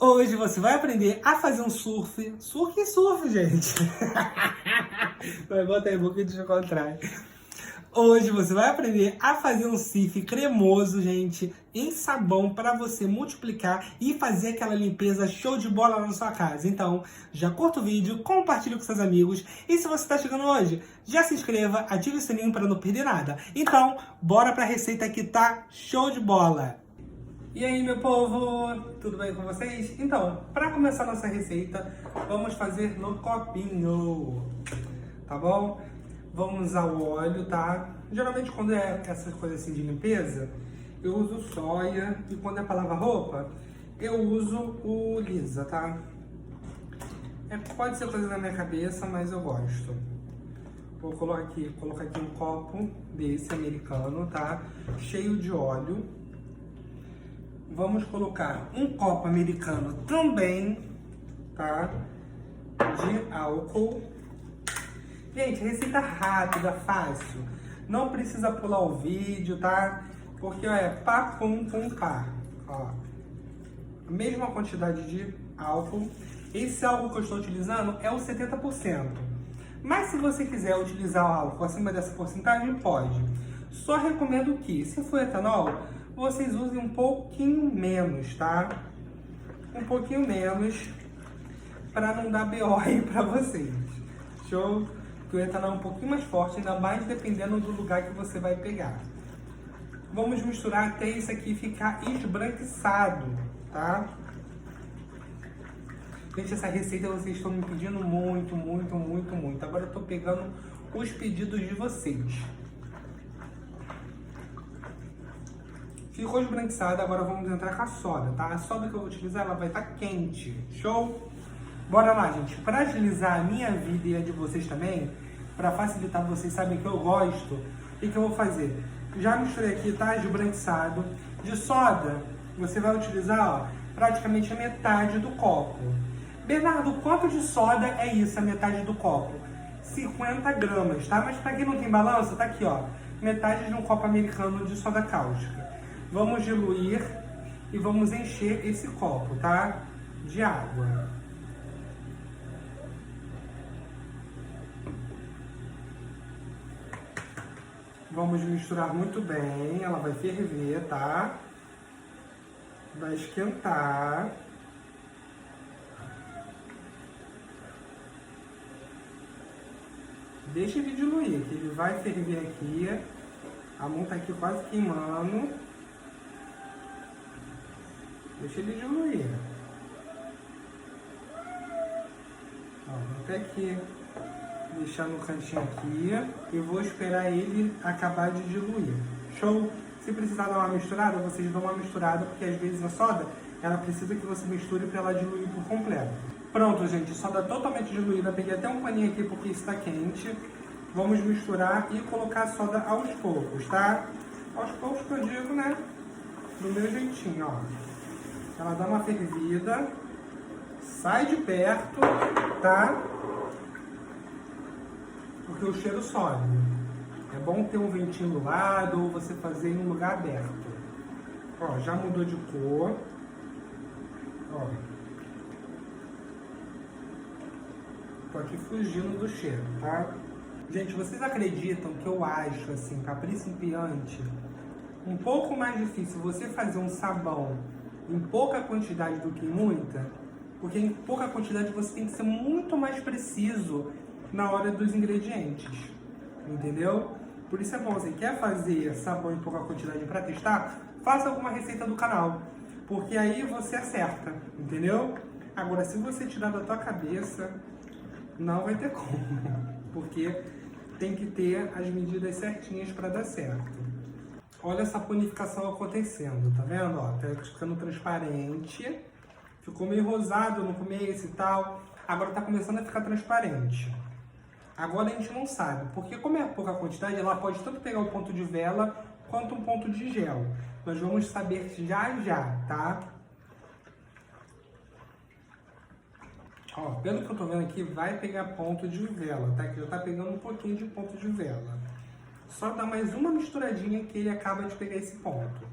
Hoje você vai aprender a fazer um surf. Surf, gente. Vai botar aí boca de chocolate. Hoje você vai aprender a fazer um surf cremoso, gente, em sabão para você multiplicar e fazer aquela limpeza show de bola lá na sua casa. Então, já curta o vídeo, compartilha com seus amigos e se você está chegando hoje, já se inscreva, ative o sininho para não perder nada. Então, bora para a receita que tá show de bola. E aí, meu povo, tudo bem com vocês? Então, para começar nossa receita, vamos fazer no copinho, tá bom? Vamos usar o óleo, tá? Geralmente quando é essas coisas assim de limpeza, eu uso soia e quando é para lavar roupa, eu uso o lisa, tá? Pode ser coisa da minha cabeça, mas eu gosto. Vou colocar aqui um copo desse americano, tá? Cheio de óleo. Vamos colocar um copo americano também, tá? De álcool. Gente, receita rápida, fácil. Não precisa pular o vídeo, tá? Porque ó, é pá, pum, pum, pá. Ó. A mesma quantidade de álcool. Esse álcool que eu estou utilizando é o 70%. Mas se você quiser utilizar o álcool acima dessa porcentagem, pode. Só recomendo que, se for etanol, vocês usem um pouquinho menos, tá? Um pouquinho menos, para não dar BO aí pra vocês. Show? Porque o etanol é um pouquinho mais forte, ainda mais dependendo do lugar que você vai pegar. Vamos misturar até isso aqui ficar esbranquiçado, tá? Gente, essa receita vocês estão me pedindo muito, muito, muito, muito. Agora eu tô pegando os pedidos de vocês. Ficou esbranquiçada, agora vamos entrar com a soda, tá? A soda que eu vou utilizar, ela vai estar quente. Show? Bora lá, gente. Para agilizar a minha vida e a de vocês também, para facilitar vocês, sabem que eu gosto, o que eu vou fazer? Já misturei aqui, tá? Esbranquiçado. De soda, você vai utilizar, ó, praticamente a metade do copo. Bernardo, quanto de soda é isso, a metade do copo? 50 gramas, tá? Mas para quem não tem balança, tá aqui, ó. Metade de um copo americano de soda cáustica. Vamos diluir e vamos encher esse copo, tá? De água. Vamos misturar muito bem, ela vai ferver, tá? Vai esquentar. Deixa ele diluir, que ele vai ferver aqui. A mão tá aqui quase queimando. Deixa ele diluir. Ó, vou até aqui deixar no cantinho aqui e vou esperar ele acabar de diluir. Show? Se precisar dar uma misturada, vocês dão uma misturada, porque às vezes a soda, ela precisa que você misture para ela diluir por completo. Pronto, gente, soda totalmente diluída. Peguei até um paninho aqui porque está quente. Vamos misturar e colocar a soda aos poucos, tá? Aos poucos que eu digo, né? Do meu jeitinho, ó. Ela dá uma fervida, sai de perto, tá? Porque o cheiro sobe. É bom ter um ventinho do lado ou você fazer em um lugar aberto. Ó, já mudou de cor. Ó. Tô aqui fugindo do cheiro, tá? Gente, vocês acreditam que eu acho, assim, para principiante, um pouco mais difícil você fazer um sabão em pouca quantidade do que em muita? Porque em pouca quantidade você tem que ser muito mais preciso na hora dos ingredientes, entendeu? Por isso é bom, você quer fazer sabão em pouca quantidade para testar, faça alguma receita do canal, porque aí você acerta, entendeu? Agora, se você tirar da tua cabeça, não vai ter como, porque tem que ter as medidas certinhas para dar certo. Olha essa panificação acontecendo, tá vendo? Ó, tá ficando transparente, ficou meio rosado no começo e tal, agora tá começando a ficar transparente. Agora a gente não sabe, porque como é pouca quantidade, ela pode tanto pegar o ponto de vela quanto um ponto de gel. Nós vamos saber já, tá? Ó, pelo que eu tô vendo aqui, vai pegar ponto de vela, tá? Que já tá pegando um pouquinho de ponto de vela. Só dá mais uma misturadinha que ele acaba de pegar esse ponto.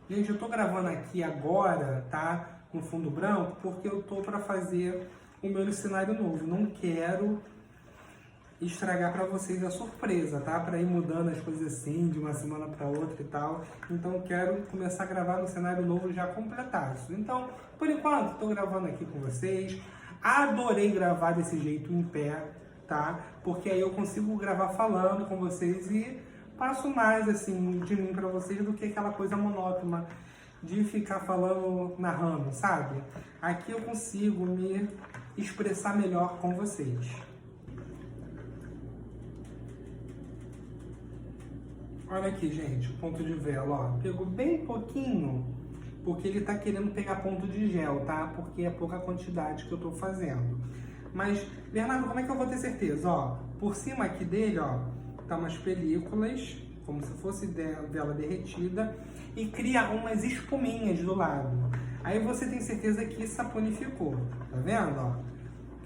Gente, eu tô gravando aqui agora, tá? um fundo branco, porque eu tô para fazer o meu cenário novo. Não quero estragar para vocês a surpresa, tá? Para ir mudando as coisas assim, de uma semana para outra e tal. Então eu quero começar a gravar no cenário novo já completado. Então, por enquanto, estou gravando aqui com vocês. Adorei gravar desse jeito em pé, tá? Porque aí eu consigo gravar falando com vocês e passo mais, assim, de mim para vocês do que aquela coisa monótona de ficar falando, narrando, sabe? Aqui eu consigo me expressar melhor com vocês. Olha aqui, gente, o ponto de vela, ó. Pegou bem pouquinho, porque ele tá querendo pegar ponto de gel, tá? Porque é pouca quantidade que eu tô fazendo. Mas, Bernardo, como é que eu vou ter certeza? Ó, por cima aqui dele, ó, tá umas películas, como se fosse vela derretida, e cria umas espuminhas do lado. Aí você tem certeza que saponificou, tá vendo, ó?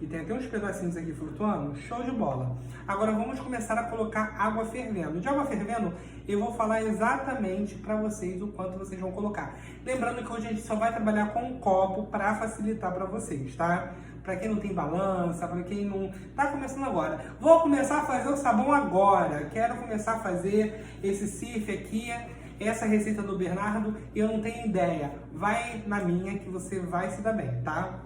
E tem até uns pedacinhos aqui flutuando, show de bola. Agora vamos começar a colocar água fervendo. De água fervendo, eu vou falar exatamente para vocês o quanto vocês vão colocar. Lembrando que hoje a gente só vai trabalhar com um copo para facilitar para vocês, tá? Para quem não tem balança, para quem não tá começando agora. Vou começar a fazer o sabão agora. Quero começar a fazer esse sif aqui, essa receita do Bernardo, eu não tenho ideia. Vai na minha que você vai se dar bem, tá?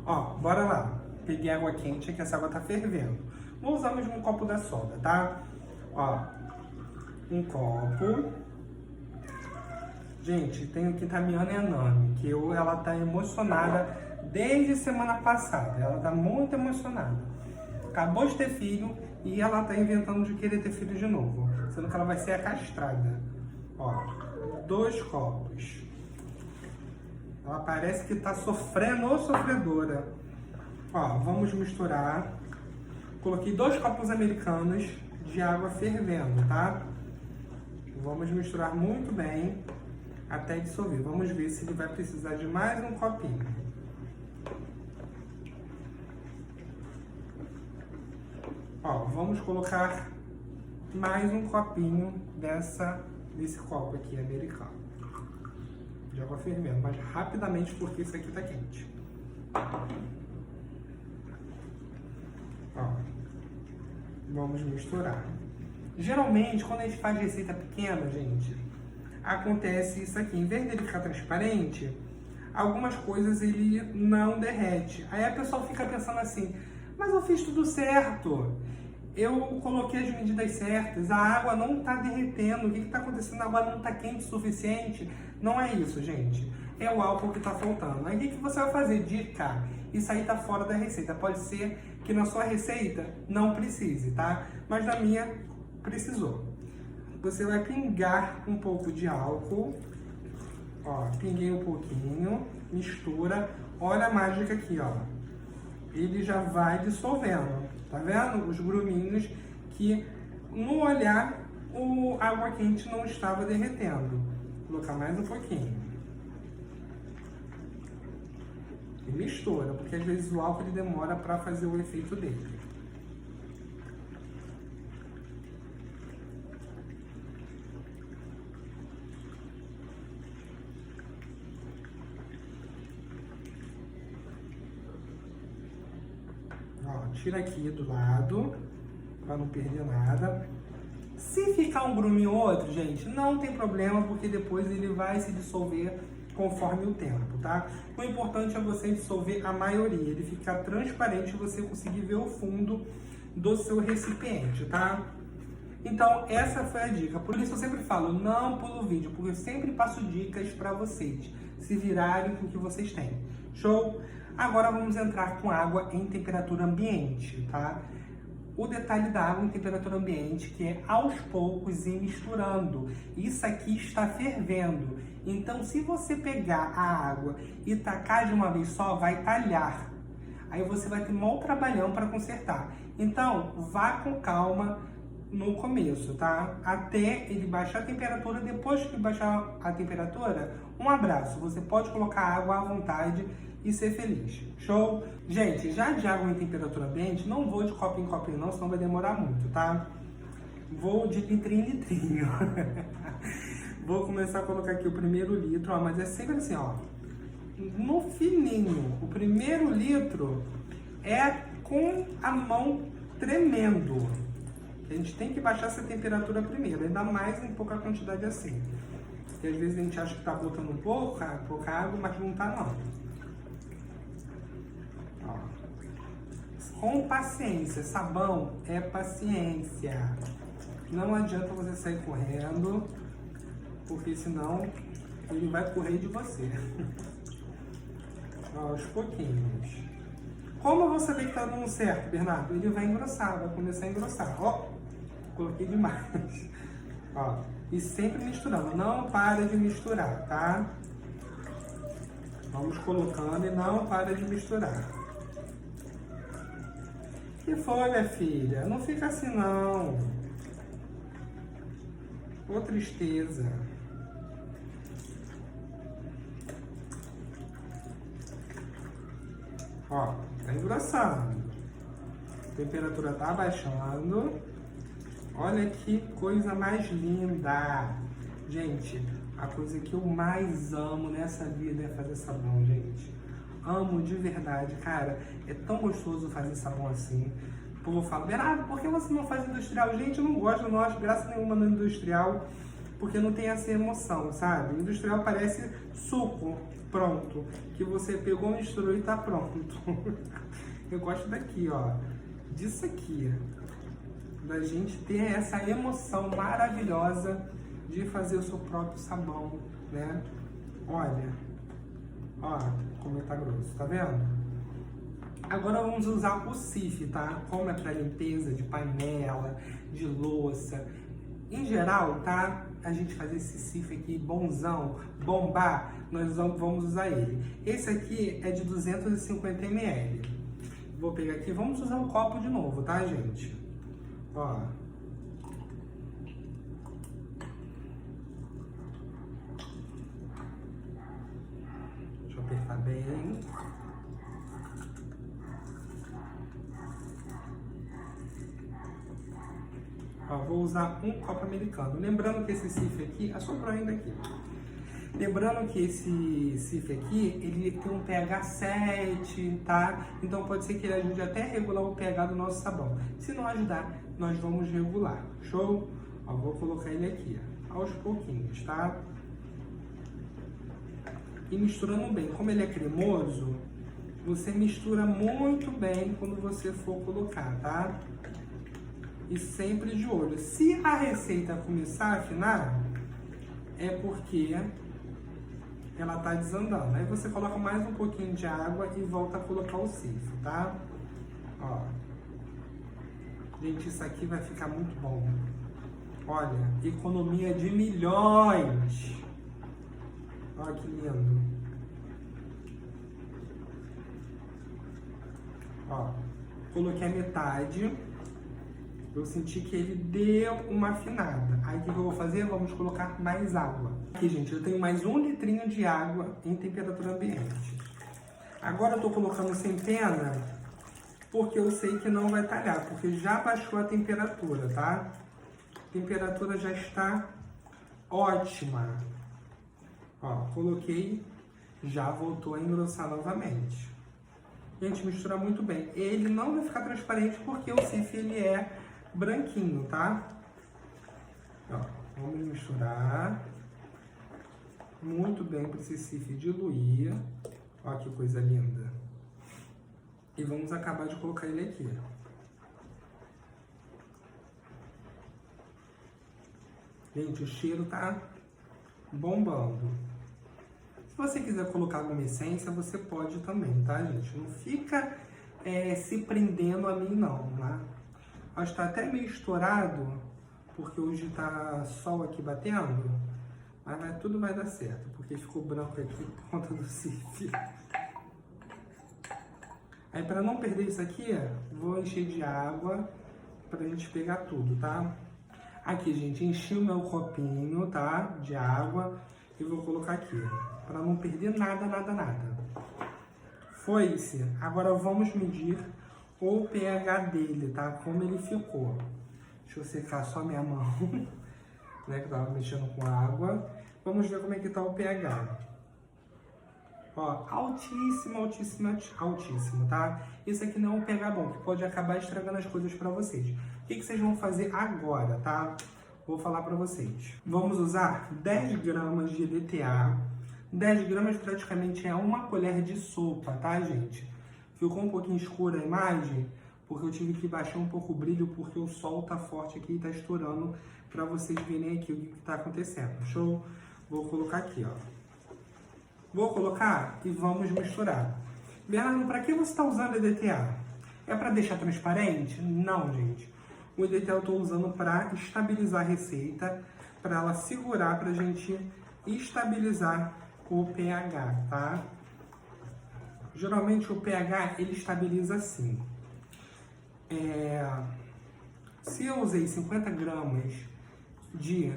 Ó, bora lá. Peguei água quente, que essa água tá fervendo. Vou usar mesmo um copo da soda, tá? Ó, um copo. Gente, tem aqui Tamiana e a Nami, que ela tá emocionada desde semana passada. Ela tá muito emocionada. Acabou de ter filho e ela tá inventando de querer ter filho de novo. Sendo que ela vai ser a castrada. Ó, 2 copos. Ela parece que tá sofrendo ou sofredora. Ó, vamos misturar. Coloquei 2 copos americanos de água fervendo, tá? Vamos misturar muito bem até dissolver. Vamos ver se ele vai precisar de mais um copinho. Ó, vamos colocar mais um copinho desse copo aqui americano de água fervendo, mas rapidamente porque isso aqui tá quente. Ó, vamos misturar. Geralmente, quando a gente faz receita pequena, gente, acontece isso aqui. Em vez dele ficar transparente, algumas coisas ele não derrete. Aí a pessoa fica pensando assim, mas eu fiz tudo certo. Eu coloquei as medidas certas, a água não está derretendo, o que está acontecendo? A água não está quente o suficiente? Não é isso, gente. É o álcool que está faltando. Aí o que você vai fazer? Dica. Isso aí está fora da receita. Pode ser que na sua receita não precise, tá? Mas na minha precisou. Você vai pingar um pouco de álcool. Ó, pinguei um pouquinho, mistura. Olha a mágica aqui, ó. Ele já vai dissolvendo. Tá vendo? Os gruminhos que no olhar a água quente não estava derretendo. Vou colocar mais um pouquinho. E mistura, porque às vezes o álcool ele demora para fazer o efeito dele. Ó, tira aqui do lado, para não perder nada. Se ficar um gruminho ou outro, gente, não tem problema, porque depois ele vai se dissolver conforme o tempo, tá? O importante é você dissolver a maioria, ele ficar transparente e você conseguir ver o fundo do seu recipiente, tá? Então, essa foi a dica. Por isso eu sempre falo, não pula o vídeo, porque eu sempre passo dicas para vocês se virarem com o que vocês têm. Show? Agora vamos entrar com água em temperatura ambiente, tá? O detalhe da água em temperatura ambiente, que é aos poucos ir misturando. Isso aqui está fervendo. Então, se você pegar a água e tacar de uma vez só, vai talhar. Aí você vai ter mau trabalhão para consertar. Então, vá com calma no começo, tá? Até ele baixar a temperatura. Depois que baixar a temperatura, um abraço. Você pode colocar água à vontade e ser feliz. Show? Gente, já de água em temperatura ambiente, não vou de copo em copinho não, senão vai demorar muito, tá? Vou de litrinho em litrinho. Vou começar a colocar aqui o primeiro litro, ó, mas é sempre assim, ó. no fininho. O primeiro litro é com a mão tremendo. A gente tem que baixar essa temperatura primeiro, ainda mais em pouca quantidade assim. Porque às vezes a gente acha que tá botando pouca água, mas não tá não. Ó. Com paciência, sabão é paciência. Não adianta você sair correndo, porque senão ele vai correr de você. Aos pouquinhos. Como eu vou saber que tá dando certo, Bernardo? Ele vai engrossar, vai começar a engrossar. Ó, coloquei demais. Ó, e sempre misturando. Não para de misturar, tá? Vamos colocando e não para de misturar. Que foi, minha filha? Não fica assim, não. Ô, tristeza. Ó, tá engrossando. A temperatura tá baixando. Olha que coisa mais linda. Gente, a coisa que eu mais amo nessa vida é fazer sabão, gente. Amo de verdade, cara. É tão gostoso fazer sabão assim. O povo fala, Bernardo, por que você não faz industrial? Gente, eu não gosto, não acho graça nenhuma no industrial, porque não tem essa emoção, sabe? O industrial parece suco pronto, que você pegou, misturou e tá pronto. Eu gosto daqui, ó, disso aqui, da gente ter essa emoção maravilhosa de fazer o seu próprio sabão, né? Olha, ó, como tá grosso, tá vendo? Agora vamos usar o Cif, tá? Como é para limpeza de panela, de louça. Em geral, tá? A gente fazer esse Cif aqui bonzão, bombar, nós vamos usar ele. Esse aqui é de 250 ml. Vou pegar aqui, vamos usar um copo de novo, tá, gente? Ó. Deixa eu apertar bem. Ó, vou usar um copo americano. Lembrando que esse Cif aqui, sobrou ainda aqui. Lembrando que esse Cif aqui, ele tem um pH 7, tá? Então pode ser que ele ajude até a regular o pH do nosso sabão. Se não ajudar, nós vamos regular. Show? Ó, vou colocar ele aqui, ó, aos pouquinhos, tá? E misturando bem. Como ele é cremoso, você mistura muito bem quando você for colocar, tá? E sempre de olho. Se a receita começar a afinar, é porque ela tá desandando. Aí você coloca mais um pouquinho de água e volta a colocar o Cif, tá? Ó. Gente, isso aqui vai ficar muito bom. Olha, economia de milhões. Olha que lindo. Ó, coloquei a metade. Eu senti que ele deu uma afinada. Aí o que eu vou fazer? Vamos colocar mais água. Aqui, gente, eu tenho mais 1 litrinho de água em temperatura ambiente. Agora eu tô colocando sem pena, porque eu sei que não vai talhar, porque já baixou a temperatura, tá? A temperatura já está ótima. Ó, coloquei, já voltou a engrossar novamente. Gente, mistura muito bem. Ele não vai ficar transparente porque o Cif, ele é branquinho, tá? Ó, vamos misturar muito bem para esse Cif diluir. Ó, que coisa linda. E vamos acabar de colocar ele aqui. Gente, o cheiro tá bombando. Se você quiser colocar alguma essência, você pode também, tá, gente? Não fica se prendendo a mim, não, tá? Acho que tá até meio estourado, porque hoje tá sol aqui batendo, mas tudo vai dar certo, porque ficou branco aqui por conta do Cif. Aí, para não perder isso aqui, vou encher de água pra gente pegar tudo, tá? Aqui, gente, enchi o meu copinho, tá? De água e vou colocar aqui, para não perder nada, nada, nada. Foi-se. Agora vamos medir o pH dele, tá? Como ele ficou. Deixa eu secar só minha mão, né? Que eu tava mexendo com água. Vamos ver como é que tá o pH. Ó, altíssimo, altíssimo, altíssimo, tá? Isso aqui não é um pH bom, que pode acabar estragando as coisas pra vocês. O que vocês vão fazer agora, tá? Vou falar pra vocês. Vamos usar 10 gramas de EDTA. 10 gramas praticamente é uma colher de sopa, tá, gente? Ficou um pouquinho escura a imagem, porque eu tive que baixar um pouco o brilho, porque o sol tá forte aqui e tá estourando pra vocês verem aqui o que tá acontecendo. Show? Vou colocar aqui, ó. Vou colocar e vamos misturar. Bernardo, para que você está usando EDTA? É para deixar transparente? Não, gente. O EDTA eu estou usando para estabilizar a receita, para ela segurar, para a gente estabilizar o pH, tá? Geralmente o pH ele estabiliza assim. Se eu usei 50 gramas de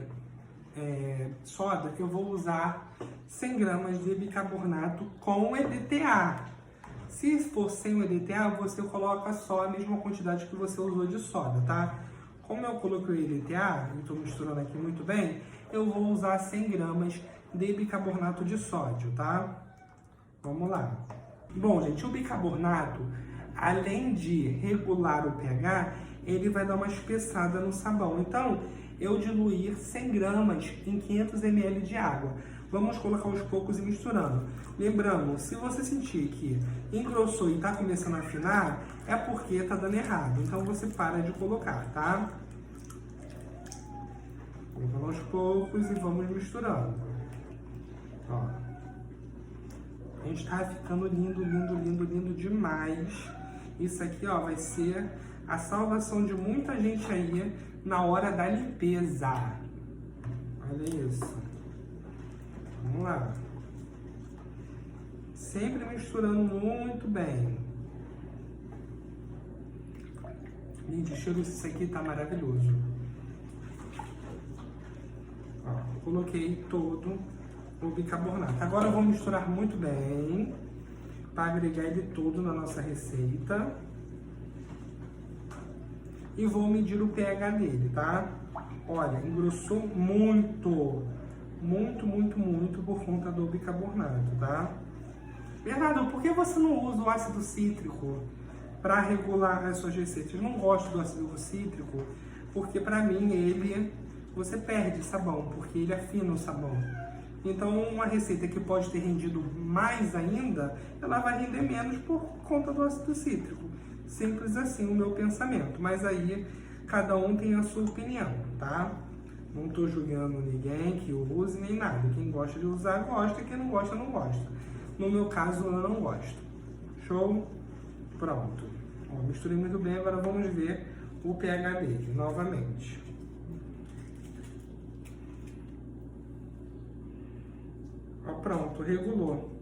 soda, eu vou usar 100 gramas de bicarbonato com EDTA. Se for sem o EDTA, você coloca só a mesma quantidade que você usou de soda, tá? Como eu coloquei o EDTA, e estou misturando aqui muito bem, eu vou usar 100 gramas de bicarbonato de sódio, tá? Vamos lá. Bom, gente, o bicarbonato, além de regular o pH, ele vai dar uma espessada no sabão. Então, eu diluir 100 gramas em 500 ml de água. Vamos colocar aos poucos e misturando. Lembrando, se você sentir que engrossou e está começando a afinar, é porque está dando errado. Então você para de colocar, tá? Colocando aos poucos e vamos misturando. Ó. A gente está ficando lindo, lindo, lindo, lindo demais. Isso aqui, ó, vai ser a salvação de muita gente aí na hora da limpeza. Olha isso. Vamos lá. Sempre misturando muito bem. Gente, o cheiro disso aqui tá maravilhoso. Ó, coloquei todo o bicarbonato. Agora eu vou misturar muito bem para agregar ele todo na nossa receita. E vou medir o pH dele, tá? Olha, engrossou muito. Muito, muito, muito por conta do bicarbonato, tá? Bernardo, por que você não usa o ácido cítrico para regular as suas receitas? Eu não gosto do ácido cítrico porque, para mim, você perde sabão, porque ele afina o sabão. Então, uma receita que pode ter rendido mais ainda, ela vai render menos por conta do ácido cítrico. Simples assim o meu pensamento. Mas aí, cada um tem a sua opinião, tá? Não estou julgando ninguém que use nem nada. Quem gosta de usar, gosta. Quem não gosta, não gosta. No meu caso, eu não gosto. Show? Pronto. Ó, misturei muito bem. Agora vamos ver o pH dele novamente. Ó, pronto. Regulou.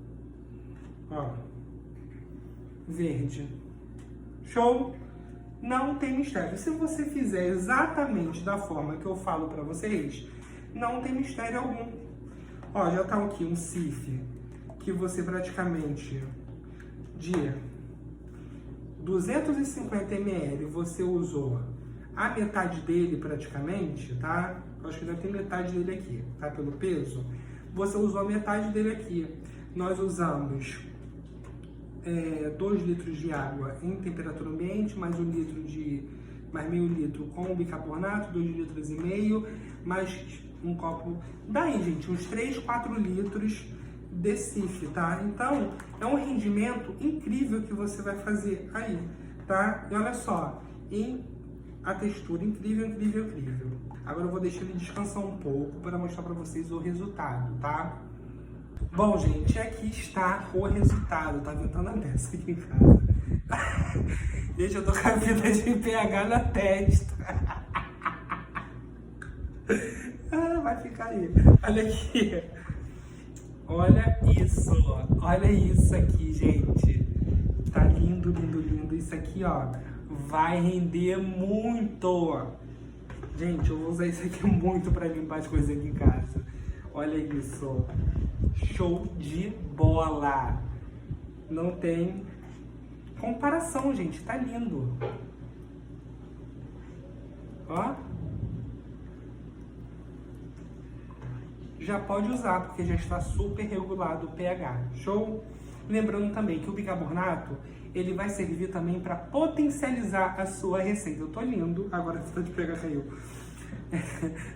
Ó. Verde. Show? Não tem mistério. Se você fizer exatamente da forma que eu falo para vocês, não tem mistério algum. Ó, já tá aqui um SIF que você praticamente de 250 ml você usou a metade dele praticamente, tá? Eu acho que já tem metade dele aqui, tá? Pelo peso. Você usou a metade dele aqui. Nós usamos 2 litros de água em temperatura ambiente, mais mais meio litro com o bicarbonato, 2,5 litros, mais um copo. Daí, gente, uns 3, 4 litros de SIF, tá? Então, é um rendimento incrível que você vai fazer aí, tá? E olha só, a textura incrível, incrível, incrível. Agora eu vou deixar ele descansar um pouco para mostrar para vocês o resultado, tá? Bom, gente, aqui está o resultado. Tá ventando a peça aqui em casa. Gente, eu tô com a vida de pH na testa. Vai ficar aí. Olha aqui. Olha isso. Olha isso aqui, gente. Tá lindo, lindo, lindo. Isso aqui, ó, vai render muito. Gente, eu vou usar isso aqui muito pra limpar as coisas aqui em casa. Olha isso. Show de bola. Não tem comparação, gente. Tá lindo. Ó. já pode usar, porque já está super regulado o pH. Show? Lembrando também que o bicarbonato, ele vai servir também para potencializar a sua receita. Eu tô lindo, agora você tá de pH caiu.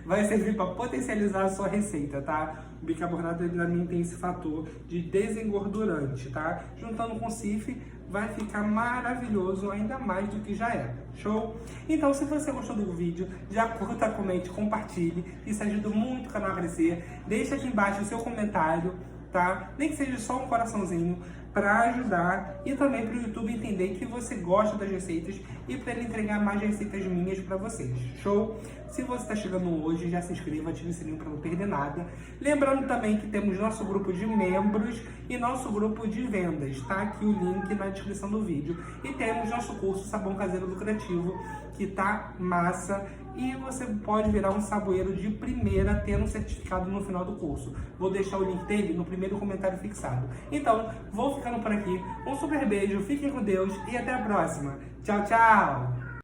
Vai servir para potencializar a sua receita, tá? O bicarbonato, ele também tem esse fator de desengordurante, tá? Juntando com o CIF, vai ficar maravilhoso, ainda mais do que já era. Show? Então, se você gostou do vídeo, já curta, comente, compartilhe. Isso ajuda muito o canal a crescer. Deixa aqui embaixo o seu comentário, tá? Nem que seja só um coraçãozinho, para ajudar e também para o YouTube entender que você gosta das receitas e para ele entregar mais receitas minhas para vocês. Show? Se você está chegando hoje, já se inscreva, ative o sininho para não perder nada. Lembrando também que temos nosso grupo de membros e nosso grupo de vendas. Tá aqui o link na descrição do vídeo. E temos nosso curso Sabão Caseiro Lucrativo, que tá massa. E você pode virar um saboeiro de primeira, tendo um certificado no final do curso. Vou deixar o link dele no primeiro comentário fixado. Então, vou ficando por aqui. Um super beijo, fiquem com Deus e até a próxima. Tchau, tchau!